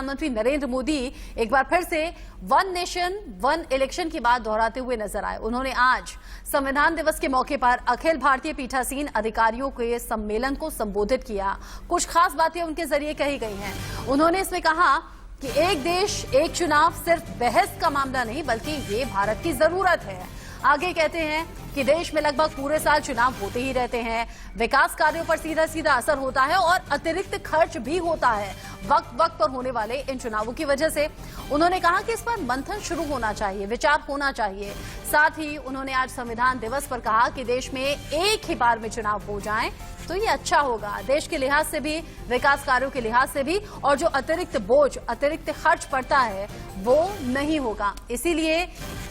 प्रधानमंत्री नरेंद्र मोदी एक बार फिर से वन नेशन वन इलेक्शन की बात दोहराते हुए नजर आए। उन्होंने आज संविधान दिवस के मौके पर अखिल भारतीय पीठासीन अधिकारियों के सम्मेलन को संबोधित किया। कुछ खास बातें उनके जरिए कही गई हैं। उन्होंने इसमें कहा कि एक देश एक चुनाव सिर्फ बहस का मामला नहीं बल्कि ये भारत की जरूरत है। आगे कहते हैं कि देश में लगभग पूरे साल चुनाव होते ही रहते हैं, विकास कार्यों पर सीधा सीधा असर होता है और अतिरिक्त खर्च भी होता है वक्त वक्त पर होने वाले इन चुनावों की वजह से। उन्होंने कहा कि इस पर मंथन शुरू होना चाहिए, विचार होना चाहिए। साथ ही उन्होंने आज संविधान दिवस पर कहा कि देश में एक ही बार में चुनाव हो जाएं तो ये अच्छा होगा, देश के लिहाज से भी, विकास कार्यों के लिहाज से भी, और जो अतिरिक्त बोझ अतिरिक्त खर्च पड़ता है वो नहीं होगा। इसीलिए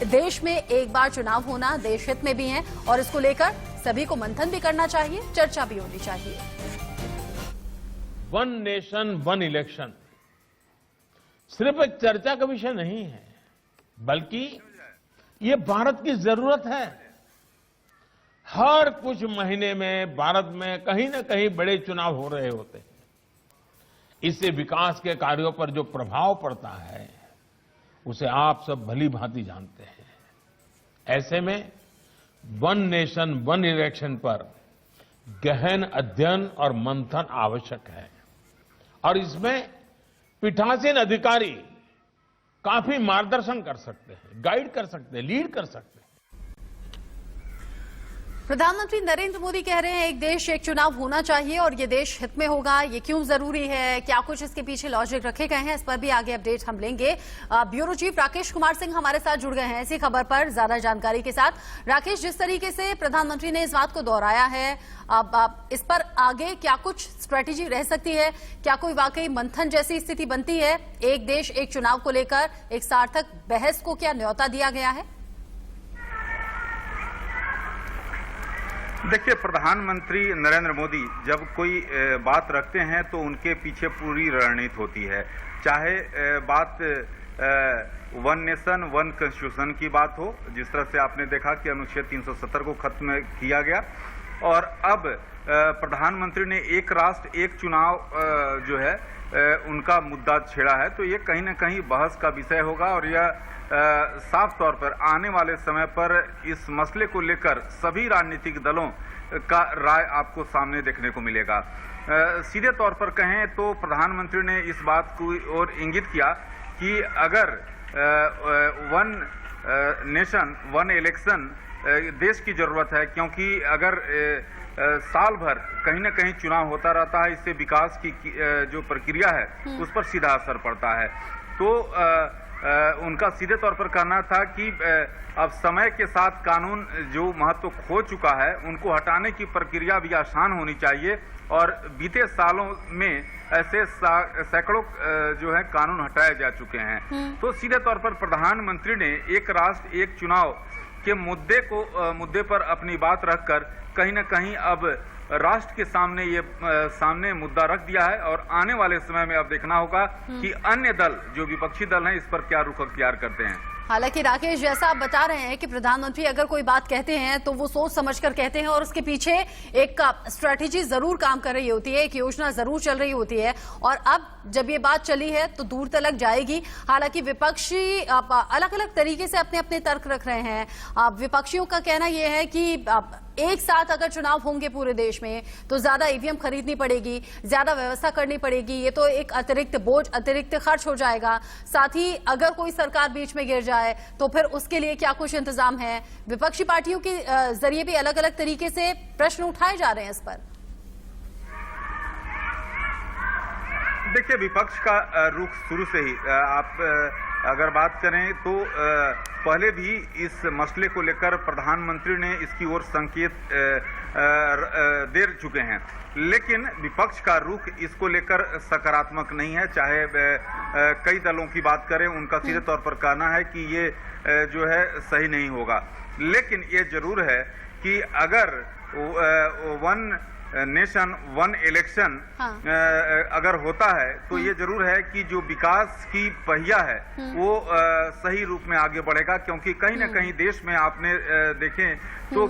देश में एक बार चुनाव होना देश हित में भी है और इसको लेकर सभी को मंथन भी करना चाहिए, चर्चा भी होनी चाहिए। वन नेशन वन इलेक्शन सिर्फ एक चर्चा का विषय नहीं है, बल्कि ये भारत की जरूरत है। हर कुछ महीने में भारत में कहीं न कहीं बड़े चुनाव हो रहे होते हैं। इससे विकास के कार्यों पर जो प्रभाव पड़ता है उसे आप सब भली भांति जानते हैं। ऐसे में वन नेशन वन इलेक्शन पर गहन अध्ययन और मंथन आवश्यक है और इसमें पीठासीन अधिकारी काफी मार्गदर्शन कर सकते हैं, गाइड कर सकते हैं, लीड कर सकते हैं। प्रधानमंत्री नरेंद्र मोदी कह रहे हैं एक देश एक चुनाव होना चाहिए और ये देश हित में होगा। ये क्यों जरूरी है, क्या कुछ इसके पीछे लॉजिक रखे गए हैं, इस पर भी आगे अपडेट हम लेंगे। ब्यूरो चीफ राकेश कुमार सिंह हमारे साथ जुड़ गए हैं इसी खबर पर ज्यादा जानकारी के साथ। राकेश, जिस तरीके से प्रधानमंत्री ने इस बात को दोहराया है, अब इस पर आगे क्या कुछ स्ट्रेटेजी रह सकती है? क्या कोई वाकई मंथन जैसी स्थिति बनती है? एक देश एक चुनाव को लेकर एक सार्थक बहस को क्या न्योता दिया गया है? देखिए, प्रधानमंत्री नरेंद्र मोदी जब कोई बात रखते हैं तो उनके पीछे पूरी रणनीति होती है। चाहे बात वन नेशन वन कॉन्स्टिट्यूशन की बात हो, जिस तरह से आपने देखा कि अनुच्छेद 370 को खत्म किया गया, और अब प्रधानमंत्री ने एक राष्ट्र एक चुनाव जो है उनका मुद्दा छेड़ा है, तो ये कहीं न कहीं बहस का विषय होगा और यह साफ तौर पर आने वाले समय पर इस मसले को लेकर सभी राजनीतिक दलों का राय आपको सामने देखने को मिलेगा। सीधे तौर पर कहें तो प्रधानमंत्री ने इस बात को और इंगित किया कि अगर वन नेशन वन इलेक्शन देश की जरूरत है, क्योंकि अगर साल भर कहीं न कहीं चुनाव होता रहता है, इससे विकास की जो प्रक्रिया है उस पर सीधा असर पड़ता है। तो उनका सीधे तौर पर कहना था कि अब समय के साथ कानून जो महत्व खो चुका है उनको हटाने की प्रक्रिया भी आसान होनी चाहिए और बीते सालों में ऐसे सैकड़ों जो है कानून हटाए जा चुके हैं। तो सीधे तौर पर प्रधानमंत्री ने एक राष्ट्र एक चुनाव के मुद्दे पर अपनी बात रखकर कहीं न कहीं अब राष्ट्र के सामने मुद्दा रख दिया है और आने वाले समय में अब देखना होगा कि अन्य दल जो विपक्षी दल हैं इस पर क्या रुख अख्तियार करते हैं। हालांकि राकेश, जैसा आप बता रहे हैं कि प्रधानमंत्री अगर कोई बात कहते हैं तो वो सोच समझकर कहते हैं और उसके पीछे एक स्ट्रेटेजी जरूर काम कर रही होती है, एक योजना जरूर चल रही होती है और अब जब ये बात चली है तो दूर तक जाएगी। हालांकि विपक्षी अलग अलग तरीके से अपने अपने तर्क रख रहे हैं। विपक्षियों का कहना यह है कि एक साथ अगर चुनाव होंगे पूरे देश में तो ज्यादा ईवीएम खरीदनी पड़ेगी, ज्यादा व्यवस्था करनी पड़ेगी, ये तो एक अतिरिक्त बोझ अतिरिक्त खर्च हो जाएगा। साथ ही अगर कोई सरकार बीच में गिर जाए तो फिर उसके लिए क्या कुछ इंतजाम है? विपक्षी पार्टियों के जरिए भी अलग अलग तरीके से प्रश्न उठाए जा रहे हैं इस पर। देखिए, विपक्ष का रुख शुरू से ही आप अगर बात करें तो पहले भी इस मसले को लेकर प्रधानमंत्री ने इसकी ओर संकेत दे चुके हैं, लेकिन विपक्ष का रुख इसको लेकर सकारात्मक नहीं है। चाहे कई दलों की बात करें, उनका सीधे तौर पर कहना है कि ये जो है सही नहीं होगा। लेकिन ये जरूर है कि अगर वन नेशन वन इलेक्शन हाँ। अगर होता है तो ये जरूर है कि जो विकास की पहिया है वो सही रूप में आगे बढ़ेगा, क्योंकि कहीं ना कहीं देश में आपने देखें तो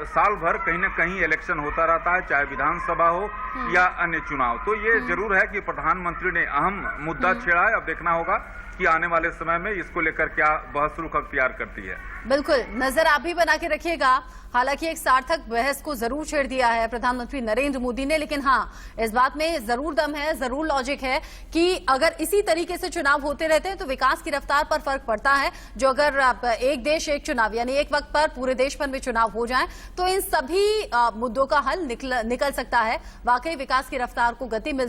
साल भर कहीं ना कहीं इलेक्शन होता रहता है, चाहे विधानसभा हो या अन्य चुनाव। तो ये जरूर है कि प्रधानमंत्री ने अहम मुद्दा छेड़ा है। अब देखना होगा कि आने वाले समय में इसको लेकर क्या बहस रुख अख्तियार करती है। बिल्कुल, नजर आप भी बना के रखिएगा। हालांकि एक सार्थक बहस को जरूर छेड़ दिया है प्रधानमंत्री नरेंद्र मोदी ने, लेकिन हाँ, इस बात में जरूर दम है, जरूर लॉजिक है कि अगर इसी तरीके से चुनाव होते रहते हैं तो विकास की रफ्तार पर फर्क पड़ता है। जो अगर एक देश एक चुनाव, यानी एक वक्त पर पूरे देश भर में चुनाव हो जाए तो इन सभी मुद्दों का हल निकल सकता है। वाकई विकास की रफ्तार को गति मिल